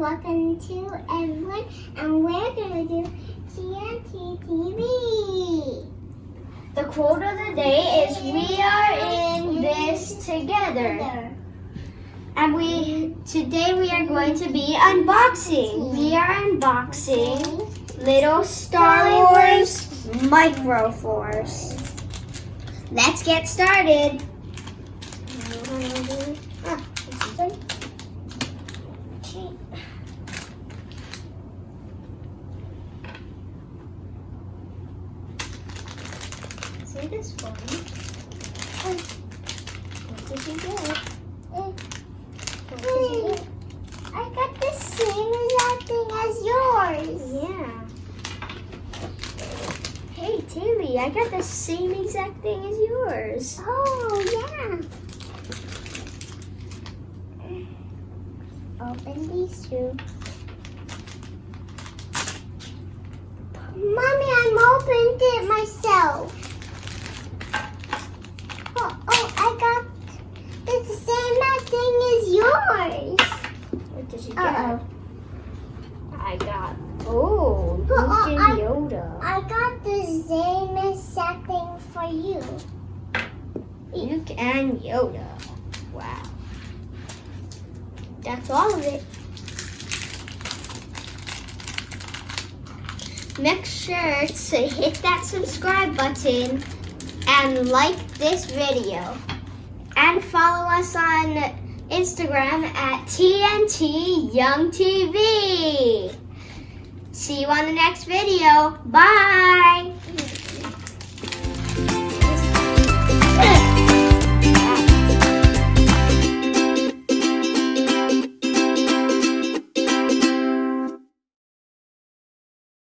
welcome to everyone, and we're going to do TNT TV. The quote of the day is, "We are in this together." And today we are going to be unboxing. We are unboxing little Star Wars Micro Force. Let's get started. See this for me. What did you get? I got the same exact thing as yours. Yeah. Hey, Tayli, I got the same exact thing as yours. Oh, yeah. Open these two. Mommy, I'm opened it myself. I got the same thing as yours. What did you get? Uh-oh. I got, Luke and Yoda. I got the same exact thing for you. Luke and Yoda. Wow. That's all of it. Make sure to hit that subscribe button and like this video. And follow us on Instagram at TNT Young TV. See you on the next video. Bye.